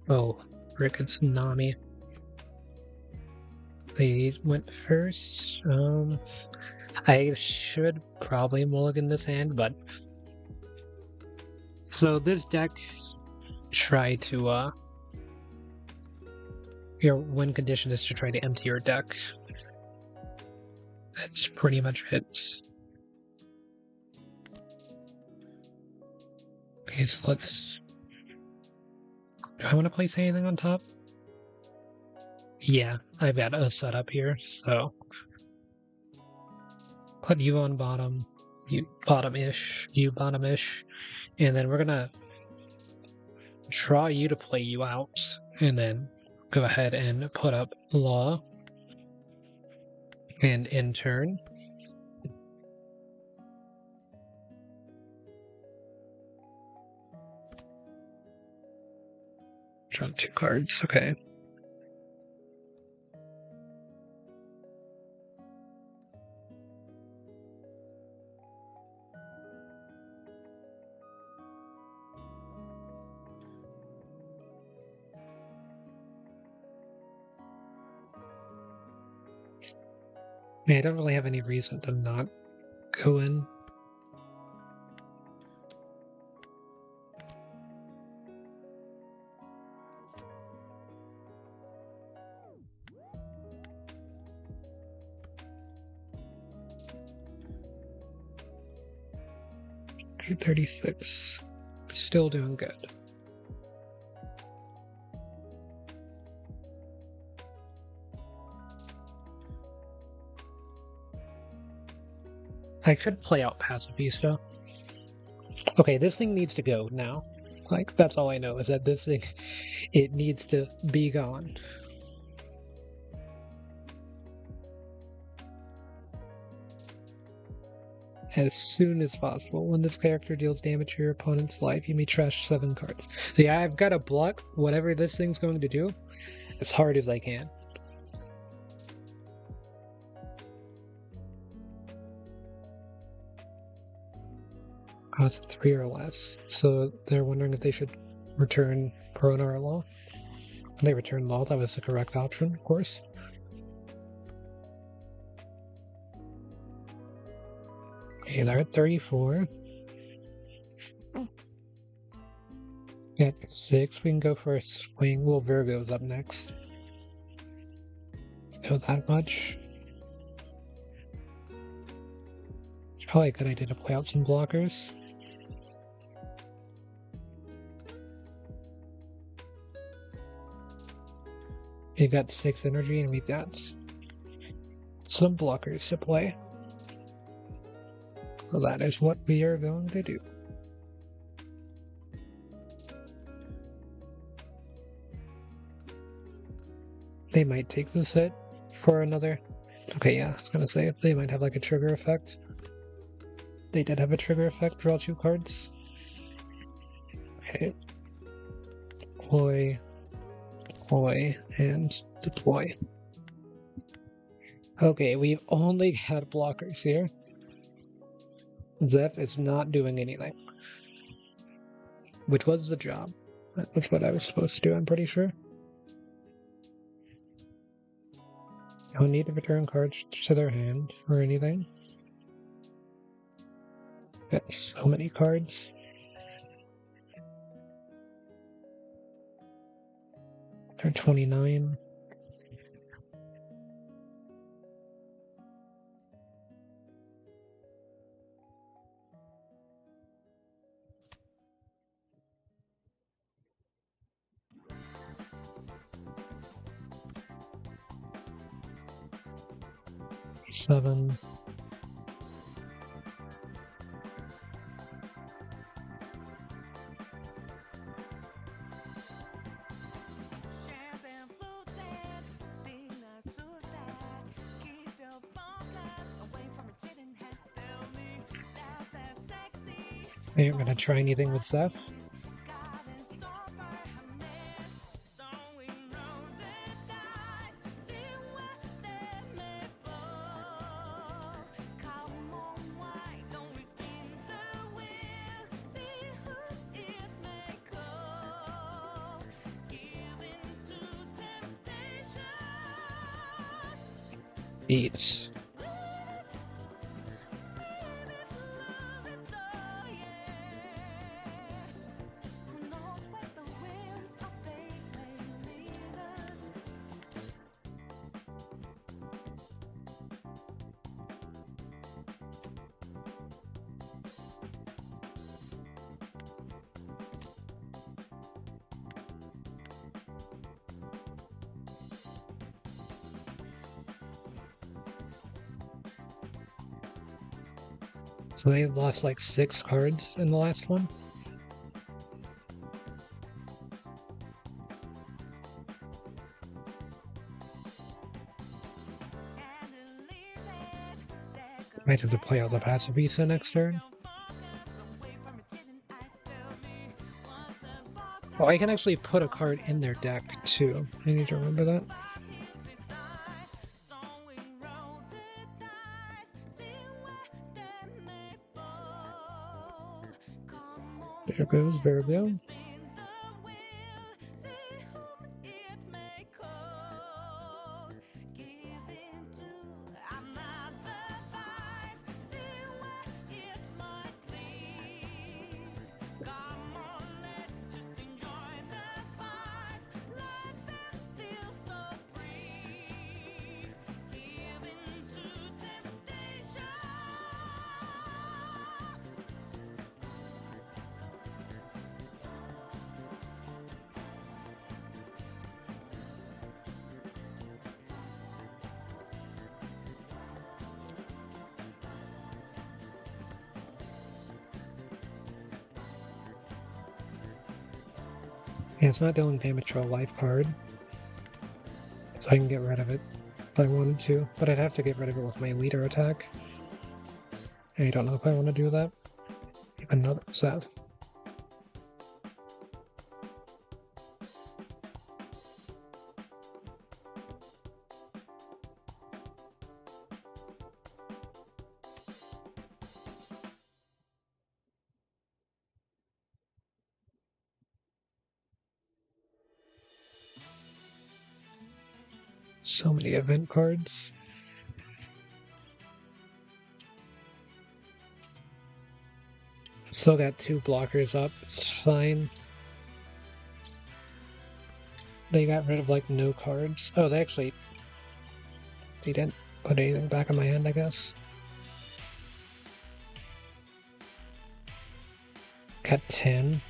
Oh, frick, it's Nami. They went first. I should probably mulligan this hand, but... So this deck, try to, your win condition is to try to empty your deck. That's pretty much it. Okay, so let's... Do I want to place anything on top? Yeah, I've got a setup here, so... Put you on bottom, you bottom-ish, and then we're gonna draw you to play you out, and then go ahead and put up Law, and in turn, draw 2 cards, okay. I don't really have any reason to not go in. $36. Still doing good. I could play out Pacifista. Okay, this thing needs to go now. Like, that's all I know, is that this thing, it needs to be gone. As soon as possible. When this character deals damage to your opponent's life, you may trash 7 cards. So yeah, I've got to block whatever this thing's going to do as hard as I can. Cost 3 or less. So they're wondering if they should return Pronar Law. When they return Law, that was the correct option, of course. Okay, they're at 34. At 6, we can go for a swing. Well, Virgo's up next. Know that much. It's probably a good idea to play out some blockers. We've got 6 energy and we've got some blockers to play. So that is what we are going to do. They might take this hit for another. Okay, yeah, I was gonna say they might have like a trigger effect. They did have a trigger effect, draw 2 cards. Okay. Deploy, and deploy. Okay, we've only got blockers here. Zeph is not doing anything. Which was the job. That's what I was supposed to do, I'm pretty sure. I don't need to return cards to their hand or anything. Got so many cards. They're 29. Seven. I ain't gonna try anything with Zeph. Eat. So they've lost like 6 cards in the last one. Might have to play out the passive Visa next turn. Oh, I can actually put a card in their deck too. I need to remember that. There goes Virgo. Yeah, it's not dealing damage to a life card. So I can get rid of it if I wanted to. But I'd have to get rid of it with my leader attack. I don't know if I want to do that. Even though that's sad. So many event cards. Still got 2 blockers up. It's fine. They got rid of like no cards. Oh, they didn't put anything back in my hand, I guess. Got 10.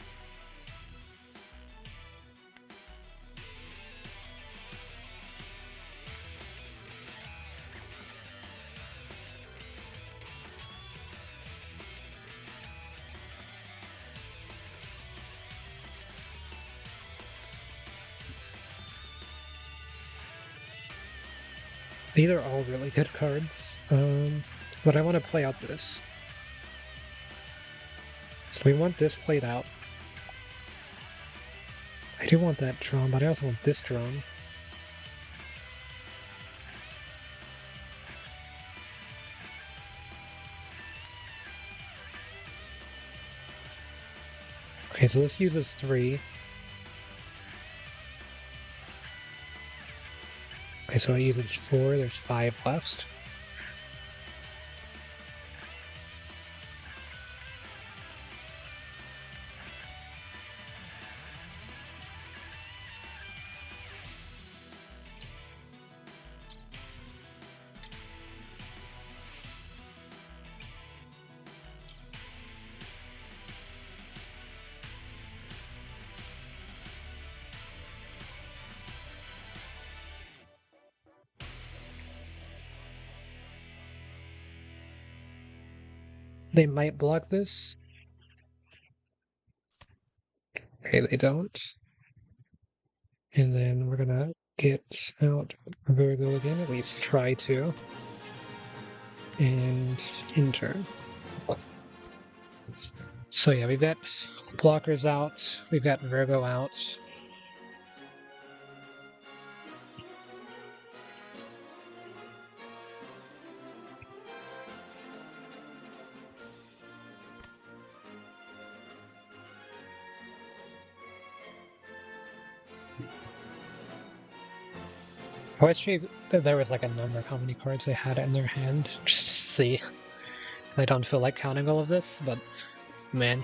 These are all really good cards. But I want to play out this. So we want this played out. I do want that drawn, but I also want this drawn. Okay, so this uses 3. Okay, so it uses 4. There's 5 left. They might block this. Okay, they don't. And then we're gonna get out Virgo again, at least try to. And enter. So yeah, we've got blockers out, we've got Virgo out. I wish there was like a number of how many cards they had in their hand. Just to see. I don't feel like counting all of this, but man.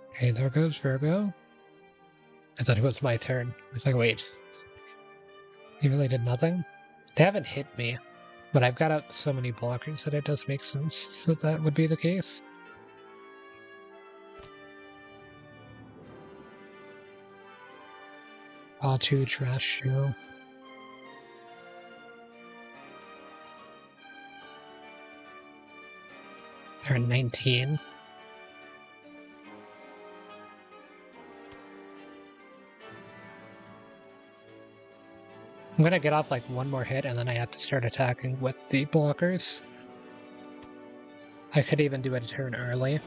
Okay, there goes Virgo. I thought it was my turn. I was like, wait. He really did nothing? They haven't hit me, but I've got out so many blockers that it does make sense that that would be the case. All two trash too. They're 19. I'm gonna get off like one more hit and then I have to start attacking with the blockers. I could even do it a turn early.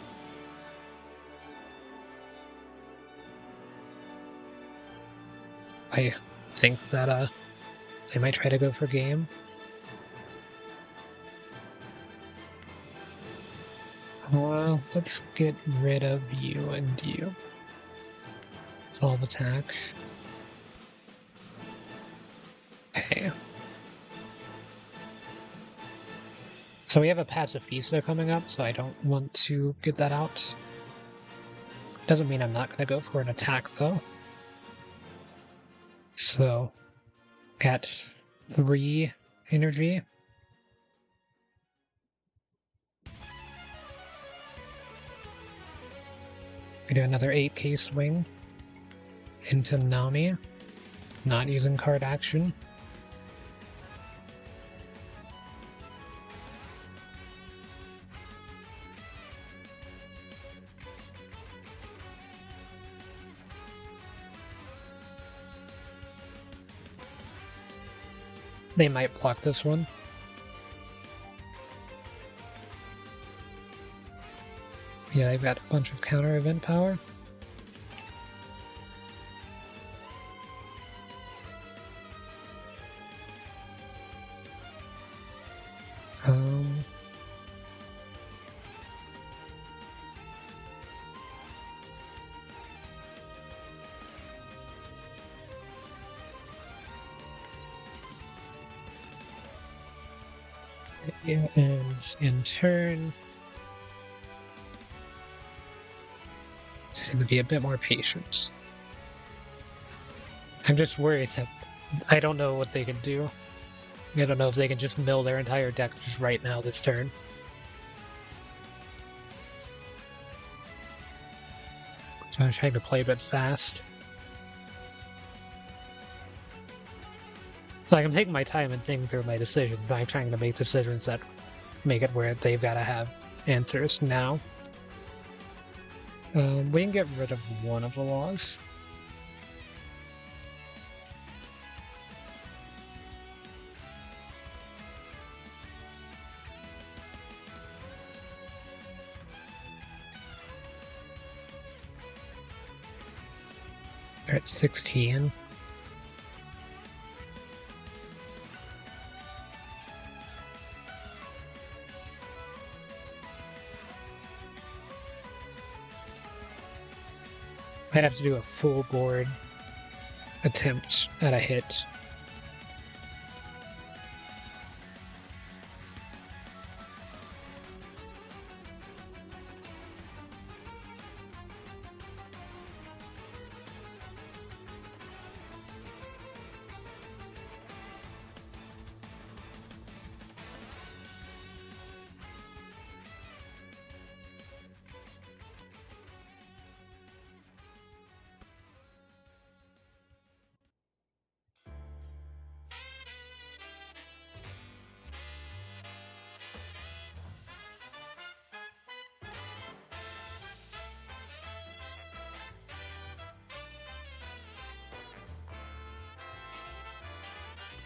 I think that they might try to go for game. Well, let's get rid of you and you. Solve attack. Okay. So we have a Pacifista coming up, so I don't want to get that out. Doesn't mean I'm not going to go for an attack, though. So, got 3 energy. We do another 8k swing into Nami, not using card action. They might block this one. Yeah, they've got a bunch of counter event power. And in turn, just going to be a bit more patient. I'm just worried that I don't know what they can do. I don't know if they can just mill their entire deck just right now this turn. So I'm trying to play a bit fast. Like, I'm taking my time and thinking through my decisions, but I'm trying to make decisions that make it where they've got to have answers now. We can get rid of one of the laws. They're at 16. I'd have to do a full board attempt at a hit.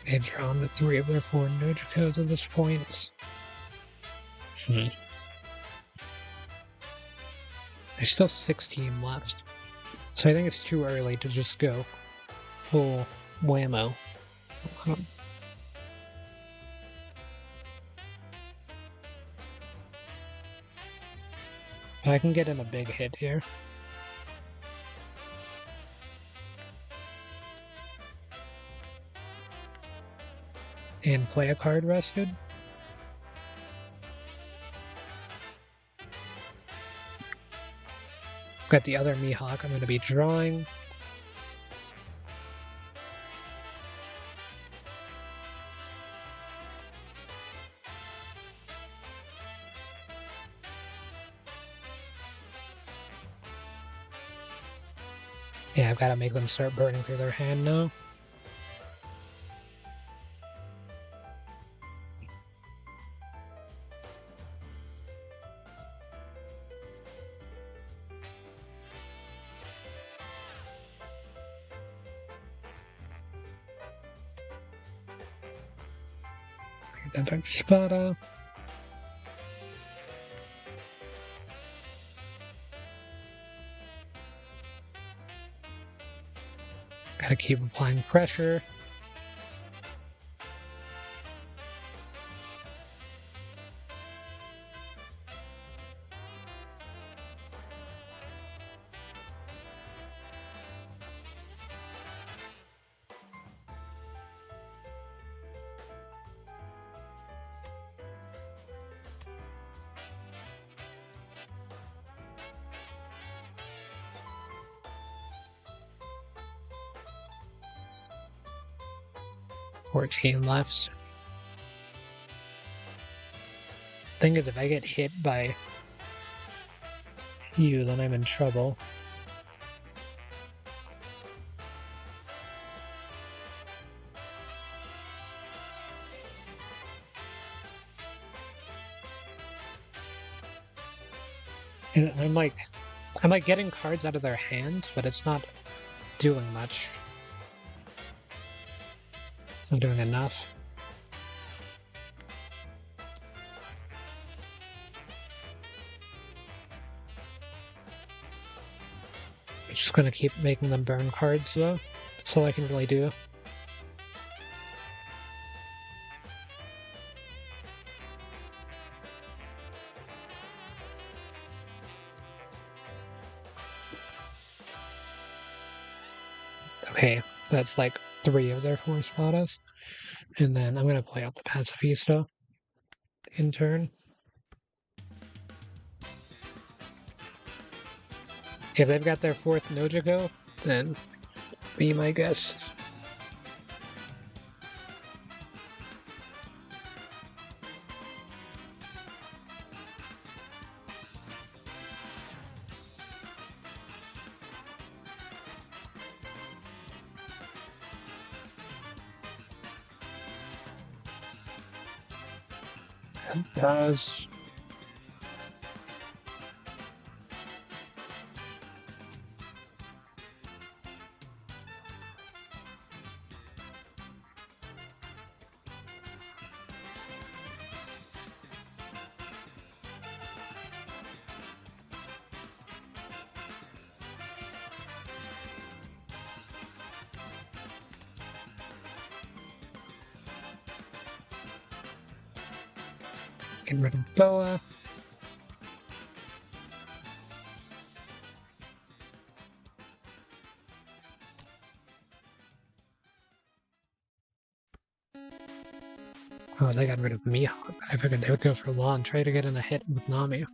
They've drawn the 3 of their 4 Nojikos at this point. There's still 16 left. So I think it's too early to just go full whammo. I can get in a big hit here. And play a card rested. Got the other Mihawk I'm going to be drawing. Yeah, I've got to make them start burning through their hand now. Another Spada. Gotta keep applying pressure. Team left. Thing is, if I get hit by you, then I'm in trouble. And I'm like getting cards out of their hand, but it's not doing much. It's not doing enough. I'm just gonna keep making them burn cards though. That's all I can really do. Okay, that's like 3 of their 4 Spadas. And then I'm gonna play out the Pacifista in turn. If they've got their 4th Nojiko, then be my guest. Does get rid of Boa. Oh, they got rid of Mihawk. I figured they would go for Law and try to get in a hit with Nami.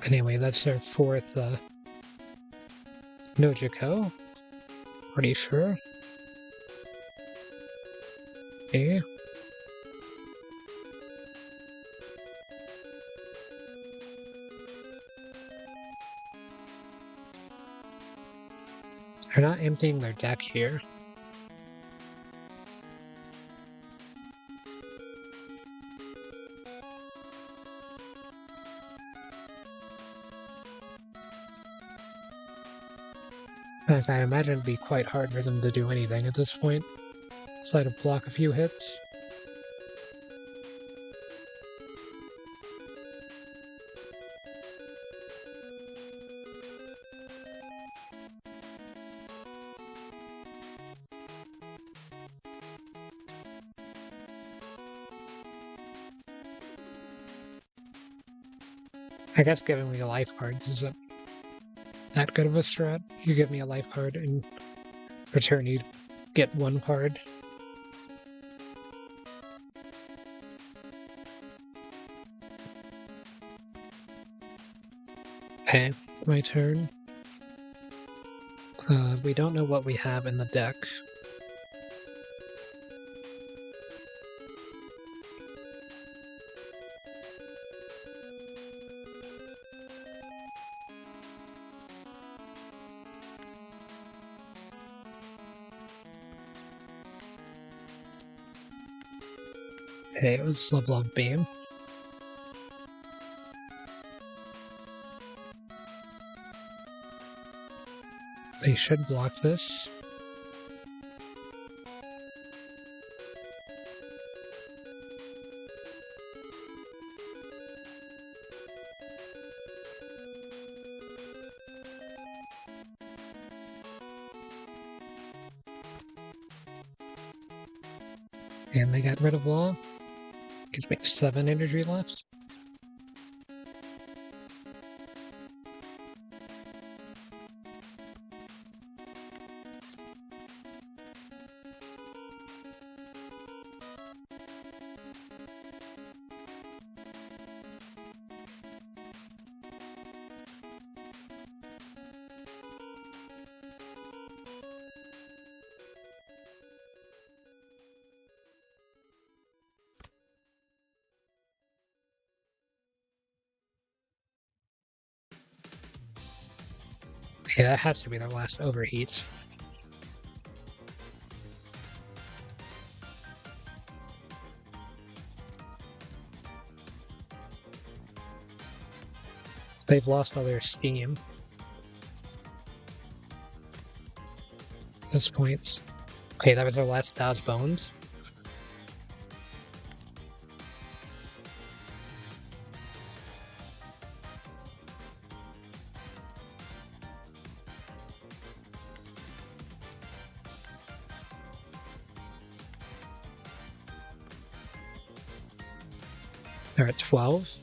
Anyway, that's their 4th Nojiko. Pretty sure. Okay. They're not emptying their deck here. In fact, I imagine it'd be quite hard for them to do anything at this point, aside to block a few hits. I guess giving me life cards isn't that good of a strat. You give me a life card, in return you get one card. Okay, my turn. We don't know what we have in the deck. Okay, it was Love Beam. They should block this. And they got rid of Law. Gives me 7 energy left. Yeah, that has to be their last overheat. They've lost all their steam at this point. Okay, that was their last dodge bones. They're at 12.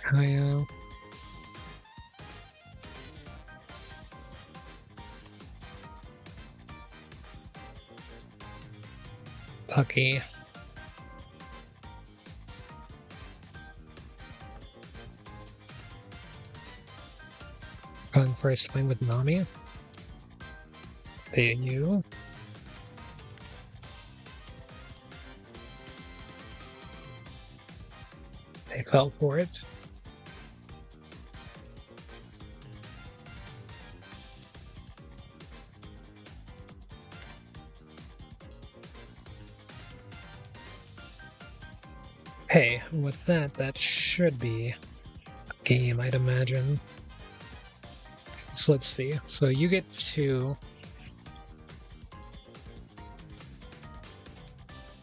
Kyle. Bucky. Going for a swing with Nami. You. They fell for it. Hey, with that, that should be a game, I'd imagine. So let's see. So you get 2.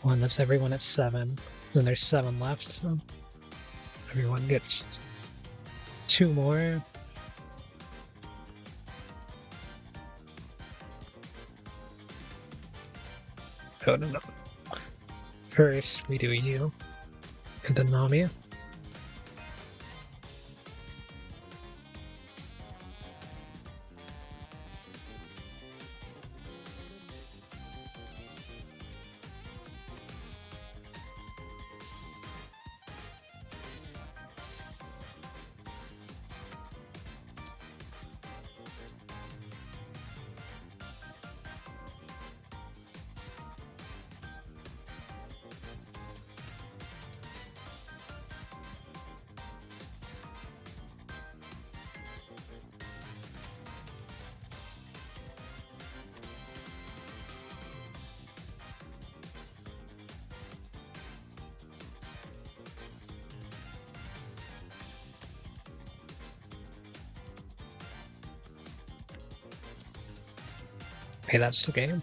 One, that's everyone at 7. Then there's 7 left, so everyone gets 2 more. Oh, no. First, we do you. And then Nami. Okay, that's the game.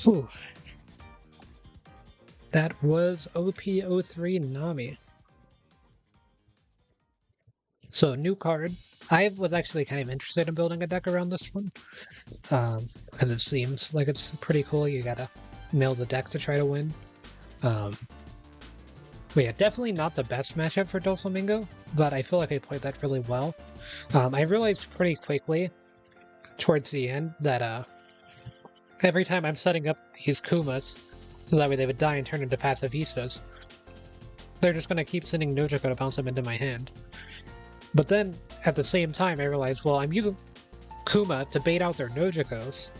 Ooh. That was OP03 Nami. So, new card. I was actually kind of interested in building a deck around this one. Because it seems like it's pretty cool. You gotta mill the deck to try to win. But yeah, definitely not the best matchup for Doflamingo, but I feel like I played that really well. I realized pretty quickly towards the end that every time I'm setting up these Kumas, so that way they would die and turn into Pacifistas, they're just gonna keep sending Nojiko to bounce them into my hand. But then, at the same time, I realized, well, I'm using Kuma to bait out their Nojikos,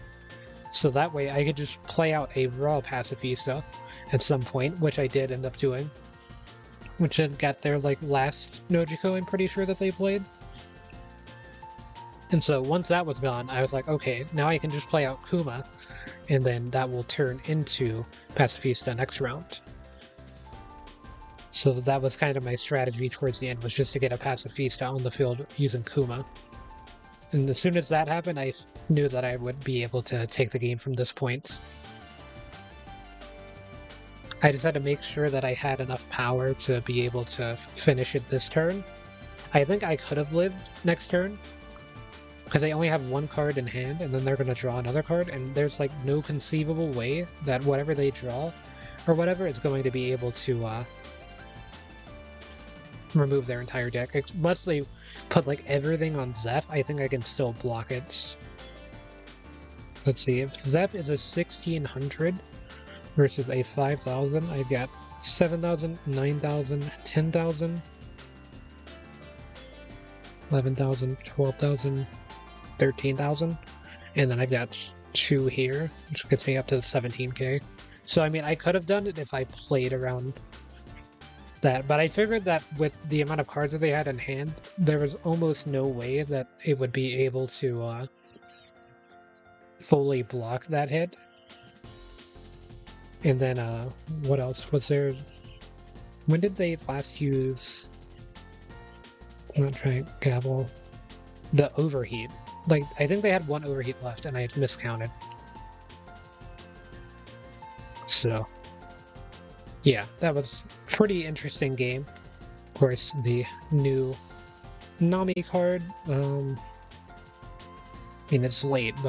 so that way I could just play out a raw Pacifista at some point, which I did end up doing. Which had got their, like, last Nojiko, I'm pretty sure that they played. And so once that was gone, I was like, okay, now I can just play out Kuma, and then that will turn into Pacifista next round. So that was kind of my strategy towards the end, was just to get a Pacifista on the field using Kuma. And as soon as that happened, I knew that I would be able to take the game from this point. I just had to make sure that I had enough power to be able to finish it this turn. I think I could have lived next turn, because I only have one card in hand, and then they're going to draw another card, and there's like no conceivable way that whatever they draw, or whatever, is going to be able to remove their entire deck. Unless they put like everything on Zeph, I think I can still block it. Let's see, if Zeph is a 1600 versus a 5000, I've got 7000, 9000, 10,000, 11,000, 12,000, 13,000, and then I've got 2 here, which gets me up to 17k. So I mean, I could have done it if I played around that, but I figured that with the amount of cards that they had in hand, there was almost no way that it would be able to fully block that hit. And then, what else was there? When did they last use... I'm not trying to gabble. The overheat. Like, I think they had 1 overheat left, and I had miscounted. So... yeah, that was a pretty interesting game. Of course, the new Nami card, I mean, it's late, but